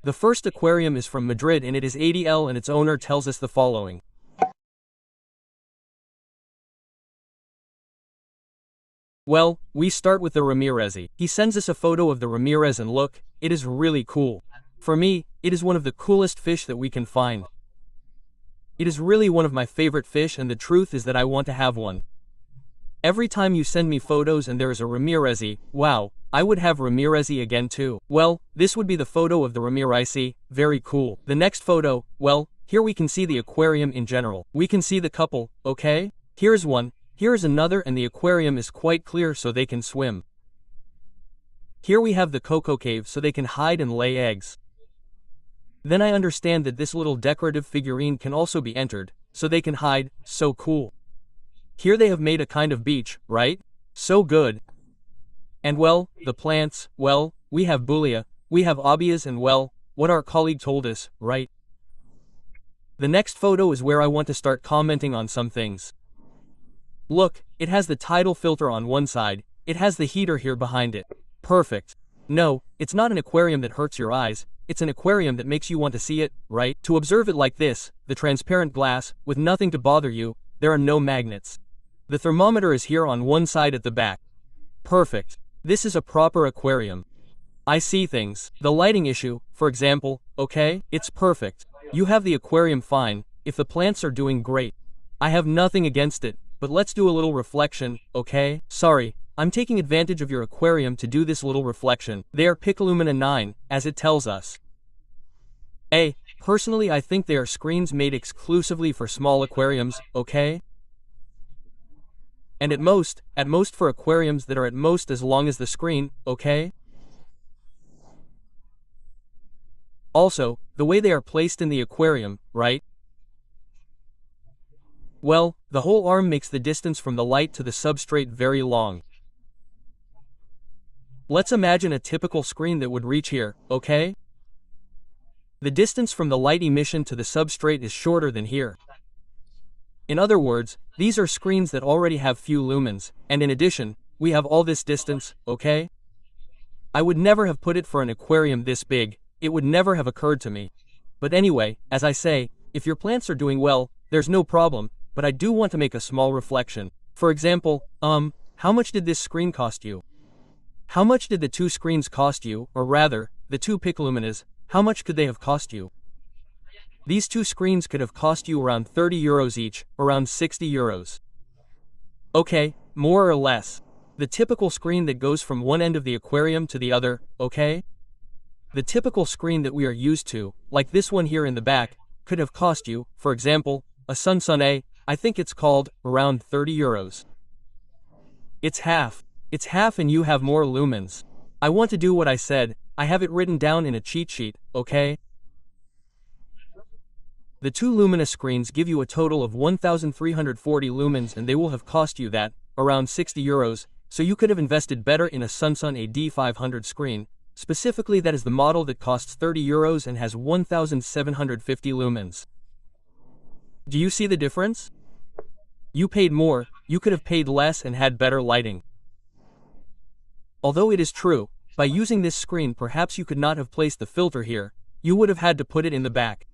The first aquarium is from Madrid and it is 80L and its owner tells us the following. Well, we start with the Ramirez. He sends us a photo of the Ramirez and look, it is really cool. For me, it is one of the coolest fish that we can find. It is really one of my favorite fish and the truth is that I want to have one. Every time you send me photos and there is a Ramirez, wow, I would have Ramirez again too. Well, this would be the photo of the Ramirez, very cool. The next photo, well, here we can see the aquarium in general. We can see the couple, okay? Here's one. Here is another and the aquarium is quite clear so they can swim. Here we have the cocoa cave so they can hide and lay eggs. Then I understand that this little decorative figurine can also be entered, so they can hide, so cool. Here they have made a kind of beach, right? So good. And well, the plants, well, we have bulia, we have abias and well, what our colleague told us, right? The next photo is where I want to start commenting on some things. Look, it has the tidal filter on one side, it has the heater here behind it. Perfect. No, it's not an aquarium that hurts your eyes, it's an aquarium that makes you want to see it, right? To observe it like this, the transparent glass, with nothing to bother you, there are no magnets. The thermometer is here on one side at the back. Perfect. This is a proper aquarium. I see things. The lighting issue, for example, okay? It's perfect. You have the aquarium fine, if the plants are doing great. I have nothing against it. But let's do a little reflection, okay? Sorry, I'm taking advantage of your aquarium to do this little reflection. They are Piccolumina 9, as it tells us. Personally I think they are screens made exclusively for small aquariums, okay? And at most for aquariums that are at most as long as the screen, okay? Also, the way they are placed in the aquarium, right? Well, the whole arm makes the distance from the light to the substrate very long. Let's imagine a typical screen that would reach here, okay? The distance from the light emission to the substrate is shorter than here. In other words, these are screens that already have few lumens, and in addition, we have all this distance, okay? I would never have put it for an aquarium this big, it would never have occurred to me. But anyway, as I say, if your plants are doing well, there's no problem. But I do want to make a small reflection. For example, how much did this screen cost you? How much did the two screens cost you, or rather, the two Piccoluminas, how much could they have cost you? These two screens could have cost you around 30 euros each, around 60 euros. Okay, more or less. The typical screen that goes from one end of the aquarium to the other, okay? The typical screen that we are used to, like this one here in the back, could have cost you, for example, a Sun A, I think it's called, around 30 euros. It's half. It's half and you have more lumens. I want to do what I said, I have it written down in a cheat sheet, okay? The two Lumina screens give you a total of 1,340 lumens and they will have cost you that, around 60 euros, so you could have invested better in a Sun A D500 screen. Specifically that is the model that costs 30 euros and has 1,750 lumens. Do you see the difference? You paid more, you could have paid less and had better lighting. Although it is true, by using this screen perhaps you could not have placed the filter here, you would have had to put it in the back.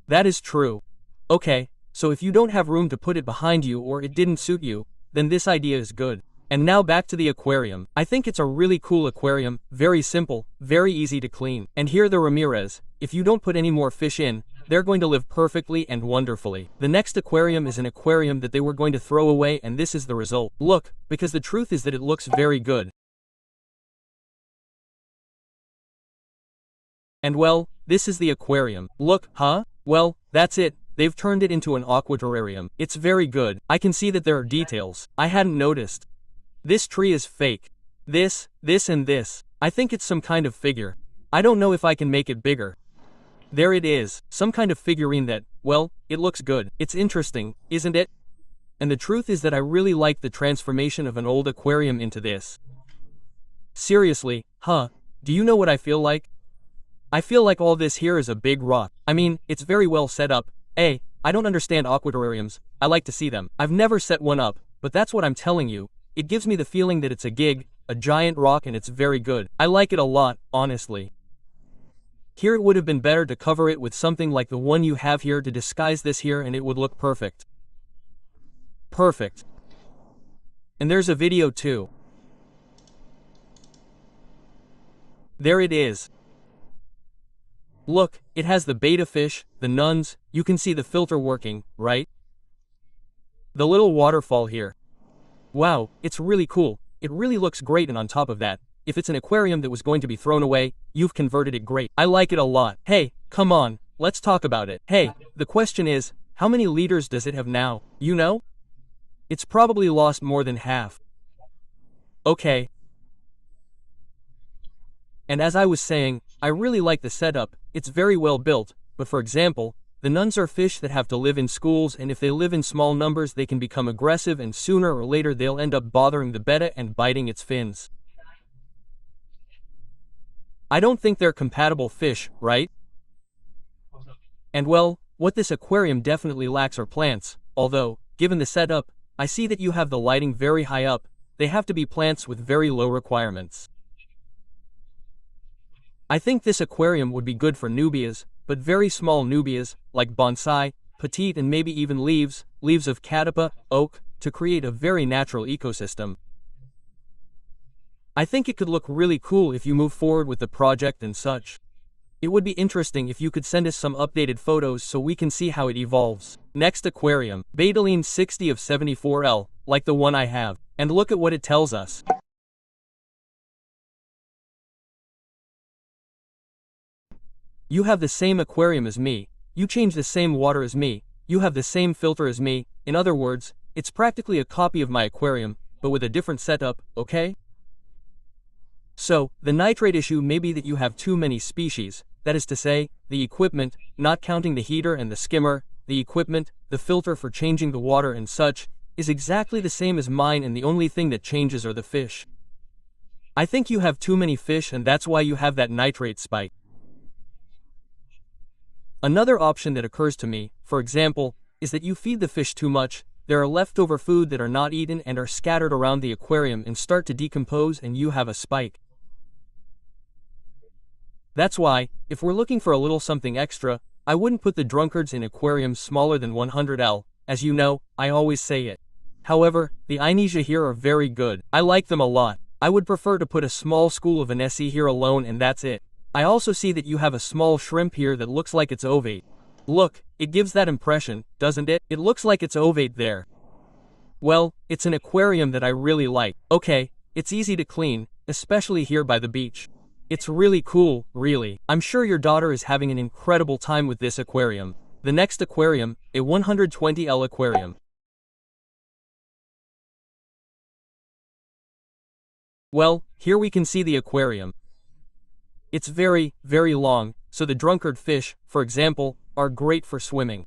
That is true. Okay, so if you don't have room to put it behind you or it didn't suit you, then this idea is good. And now back to the aquarium. I think it's a really cool aquarium, very simple, very easy to clean. And here the Ramirez, if you don't put any more fish in, they're going to live perfectly and wonderfully. The next aquarium is an aquarium that they were going to throw away and this is the result. Look, because the truth is that it looks very good. And well, this is the aquarium. Look, huh? Well, that's it. They've turned it into an aquaterrarium. It's very good. I can see that there are details. I hadn't noticed. This tree is fake. This, and this. I think it's some kind of figure. I don't know if I can make it bigger. There it is, some kind of figurine that, well, it looks good. It's interesting, isn't it? And the truth is that I really like the transformation of an old aquarium into this. Seriously, huh? Do you know what I feel like? I feel like all this here is a big rock. I mean, it's very well set up. I don't understand aquaterrariums. I like to see them. I've never set one up, but that's what I'm telling you. It gives me the feeling that it's a gig, a giant rock and it's very good. I like it a lot, honestly. Here it would have been better to cover it with something like the one you have here to disguise this here, and it would look perfect. Perfect. And there's a video too. There it is. Look, it has the betta fish, the nuns, you can see the filter working, right? The little waterfall here. Wow, it's really cool. It really looks great, and on top of that, if it's an aquarium that was going to be thrown away, you've converted it great. I like it a lot. Hey, come on, let's talk about it. Hey, the question is, how many liters does it have now? You know? It's probably lost more than half. Okay. And as I was saying, I really like the setup, it's very well built, but for example, the nuns are fish that have to live in schools, and if they live in small numbers they can become aggressive, and sooner or later they'll end up bothering the betta and biting its fins. I don't think they're compatible fish, right? And well, what this aquarium definitely lacks are plants, although, given the setup, I see that you have the lighting very high up, they have to be plants with very low requirements. I think this aquarium would be good for nubias, but very small nubias, like bonsai, petite, and maybe even leaves of catappa, oak, to create a very natural ecosystem. I think it could look really cool if you move forward with the project and such. It would be interesting if you could send us some updated photos so we can see how it evolves. Next aquarium, Betaline 60 of 74L, like the one I have. And look at what it tells us. You have the same aquarium as me, you change the same water as me, you have the same filter as me, in other words, it's practically a copy of my aquarium, but with a different setup, okay? So, the nitrate issue may be that you have too many species, that is to say, the equipment, not counting the heater and the skimmer, the equipment, the filter for changing the water and such, is exactly the same as mine, and the only thing that changes are the fish. I think you have too many fish, and that's why you have that nitrate spike. Another option that occurs to me, for example, is that you feed the fish too much, there are leftover food that are not eaten and are scattered around the aquarium and start to decompose, and you have a spike. That's why, if we're looking for a little something extra, I wouldn't put the drunkards in aquariums smaller than 100L, as you know, I always say it. However, the Inesia here are very good, I like them a lot. I would prefer to put a small school of Anesi here alone, and that's it. I also see that you have a small shrimp here that looks like it's ovate. Look, it gives that impression, doesn't it? It looks like it's ovate there. Well, it's an aquarium that I really like. Okay, it's easy to clean, especially here by the beach. It's really cool, really. I'm sure your daughter is having an incredible time with this aquarium. The next aquarium, a 120L aquarium. Well, here we can see the aquarium. It's very, very long, so the drunkard fish, for example, are great for swimming.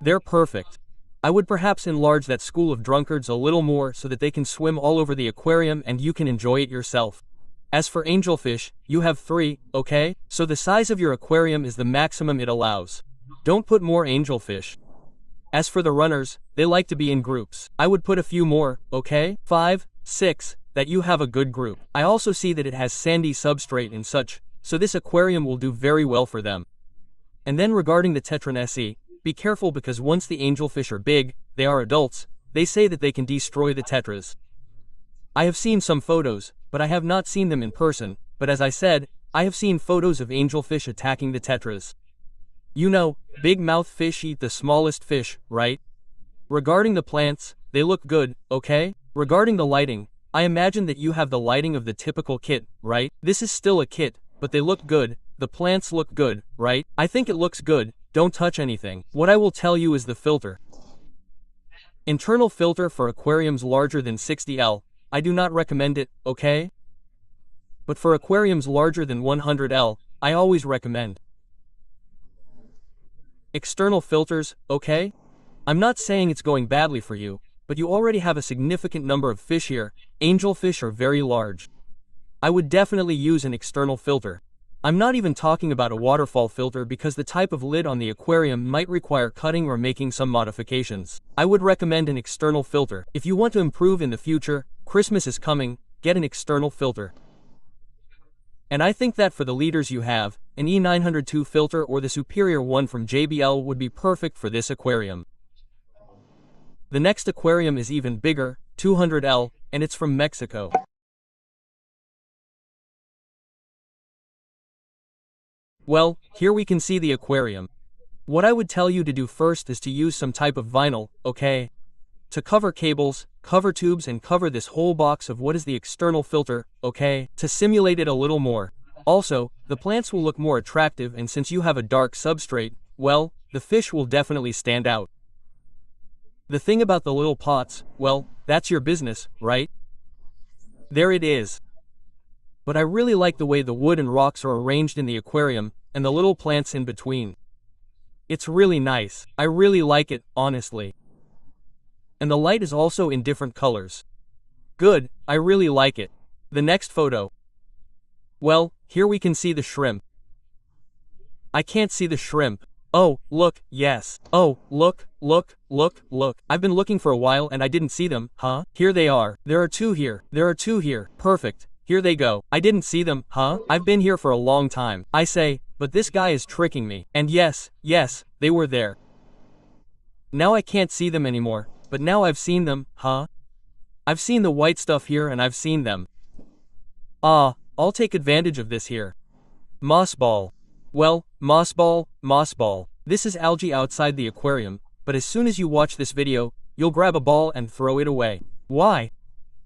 They're perfect. I would perhaps enlarge that school of drunkards a little more so that they can swim all over the aquarium and you can enjoy it yourself. As for angelfish, you have 3, okay? So the size of your aquarium is the maximum it allows. Don't put more angelfish. As for the runners, they like to be in groups. I would put a few more, okay? 5, 6, that you have a good group. I also see that it has sandy substrate and such, so this aquarium will do very well for them. And then regarding the Tetranesi, be careful because once the angelfish are big, they are adults, they say that they can destroy the tetras. I have seen some photos, but I have not seen them in person, but as I said, I have seen photos of angelfish attacking the tetras. You know, big mouth fish eat the smallest fish, right? Regarding the plants, they look good, okay? Regarding the lighting, I imagine that you have the lighting of the typical kit, right? This is still a kit, but they look good, the plants look good, right? I think it looks good, don't touch anything. What I will tell you is the filter. Internal filter for aquariums larger than 60L, I do not recommend it, okay? But for aquariums larger than 100L, I always recommend. External filters, okay? I'm not saying it's going badly for you, but you already have a significant number of fish here, angelfish are very large. I would definitely use an external filter. I'm not even talking about a waterfall filter because the type of lid on the aquarium might require cutting or making some modifications. I would recommend an external filter. If you want to improve in the future, Christmas is coming, get an external filter. And I think that for the liters you have, an E902 filter or the superior one from JBL would be perfect for this aquarium. The next aquarium is even bigger, 200L, and it's from Mexico. Well, here we can see the aquarium. What I would tell you to do first is to use some type of vinyl, okay? To cover cables, cover tubes, and cover this whole box of what is the external filter, okay? To simulate it a little more. Also, the plants will look more attractive, and since you have a dark substrate, well, the fish will definitely stand out. The thing about the little pots, well, that's your business, right? There it is. But I really like the way the wood and rocks are arranged in the aquarium, and the little plants in between. It's really nice. I really like it, honestly. And the light is also in different colors. Good, I really like it. The next photo. Well, here we can see the shrimp. I can't see the shrimp. Oh, look, yes. Oh, look. I've been looking for a while and I didn't see them, huh? Here they are. There are two here. Perfect. Here they go. I didn't see them, huh? I've been here for a long time. I say, but this guy is tricking me. And yes, they were there. Now I can't see them anymore, but now I've seen them, huh? I've seen the white stuff here and I've seen them. I'll take advantage of this here. Moss ball. Well, moss ball. This is algae outside the aquarium, but as soon as you watch this video, you'll grab a ball and throw it away. Why?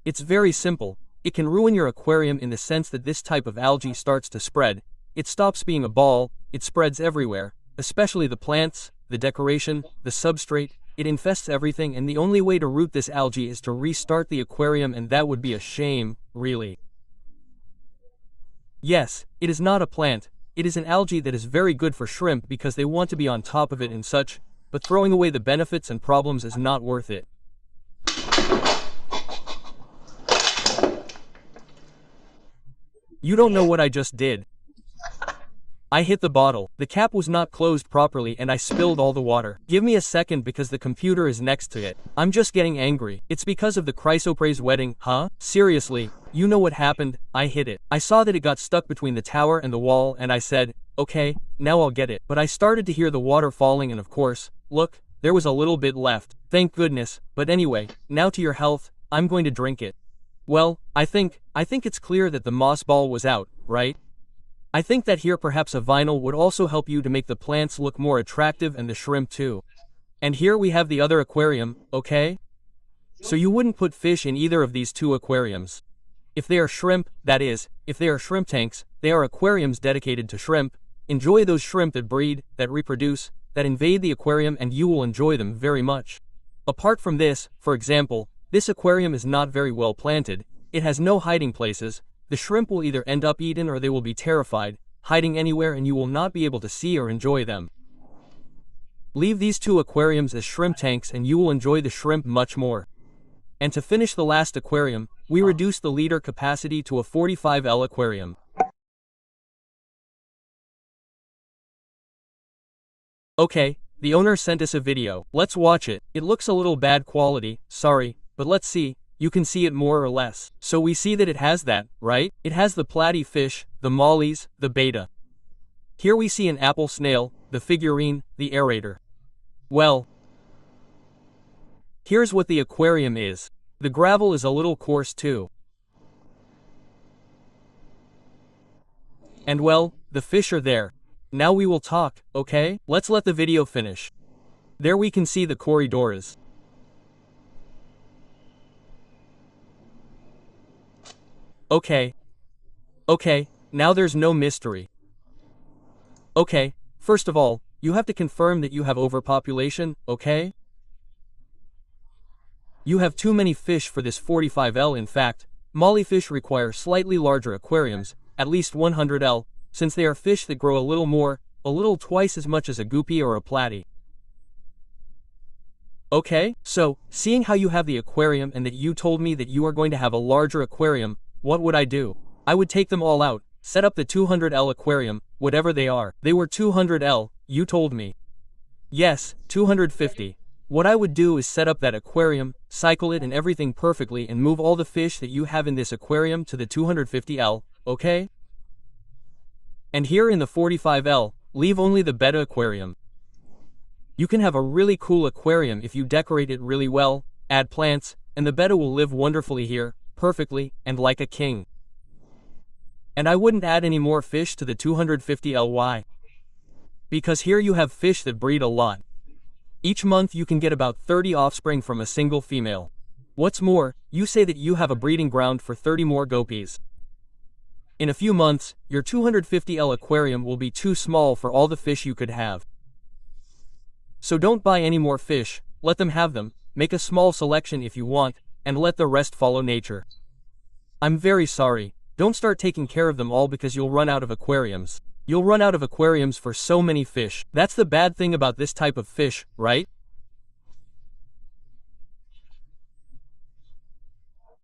It's very simple. It can ruin your aquarium in the sense that this type of algae starts to spread. It stops being a ball, it spreads everywhere, especially the plants, the decoration, the substrate. It infests everything, and the only way to root this algae is to restart the aquarium, and that would be a shame, really. Yes, it is not a plant. It is an algae that is very good for shrimp because they want to be on top of it and such, but throwing away the benefits and problems is not worth it. You don't know what I just did. I hit the bottle. The cap was not closed properly and I spilled all the water. Give me a second because the computer is next to it. I'm just getting angry. It's because of the chrysoprase wedding, huh? Seriously, you know what happened? I hit it. I saw that it got stuck between the tower and the wall and I said, okay, now I'll get it. But I started to hear the water falling and of course, look, there was a little bit left. Thank goodness. But anyway, now to your health, I'm going to drink it. Well, I think it's clear that the moss ball was out, right? I think that here perhaps a vinyl would also help you to make the plants look more attractive and the shrimp too. And here we have the other aquarium, okay? So you wouldn't put fish in either of these two aquariums. If they are shrimp, that is, if they are shrimp tanks, they are aquariums dedicated to shrimp. Enjoy those shrimp that breed, that reproduce, that invade the aquarium, and you will enjoy them very much. Apart from this, for example, this aquarium is not very well planted. It has no hiding places. The shrimp will either end up eaten or they will be terrified, hiding anywhere, and you will not be able to see or enjoy them. Leave these two aquariums as shrimp tanks and you will enjoy the shrimp much more. And to finish the last aquarium, we reduced the liter capacity to a 45L aquarium. Okay, the owner sent us a video. Let's watch it. It looks a little bad quality, sorry, but let's see. You can see it more or less. So we see that it has that, right? It has the platy fish, the mollies, the beta. Here we see an apple snail, the figurine, the aerator. Well, here's what the aquarium is. The gravel is a little coarse too. And well, the fish are there. Now we will talk, okay? Let's let the video finish. There we can see the corridors. Okay, now there's no mystery. Okay, first of all, you have to confirm that you have overpopulation, okay? You have too many fish for this 45L. In fact, mollyfish require slightly larger aquariums, at least 100L, since they are fish that grow a little twice as much as a guppy or a platy. Okay, so, seeing how you have the aquarium and that you told me that you are going to have a larger aquarium, what would I do? I would take them all out, set up the 200L aquarium, whatever they are. They were 200L, you told me. Yes, 250. What I would do is set up that aquarium, cycle it and everything perfectly and move all the fish that you have in this aquarium to the 250L, okay? And here in the 45L, leave only the betta aquarium. You can have a really cool aquarium if you decorate it really well, add plants, and the betta will live wonderfully here, perfectly, and like a king. And I wouldn't add any more fish to the 250Ly. Because here you have fish that breed a lot. Each month you can get about 30 offspring from a single female. What's more, you say that you have a breeding ground for 30 more guppies. In a few months, your 250L aquarium will be too small for all the fish you could have. So don't buy any more fish, let them have them, make a small selection if you want, and let the rest follow nature. I'm very sorry, don't start taking care of them all because you'll run out of aquariums. You'll run out of aquariums for so many fish. That's the bad thing about this type of fish, right?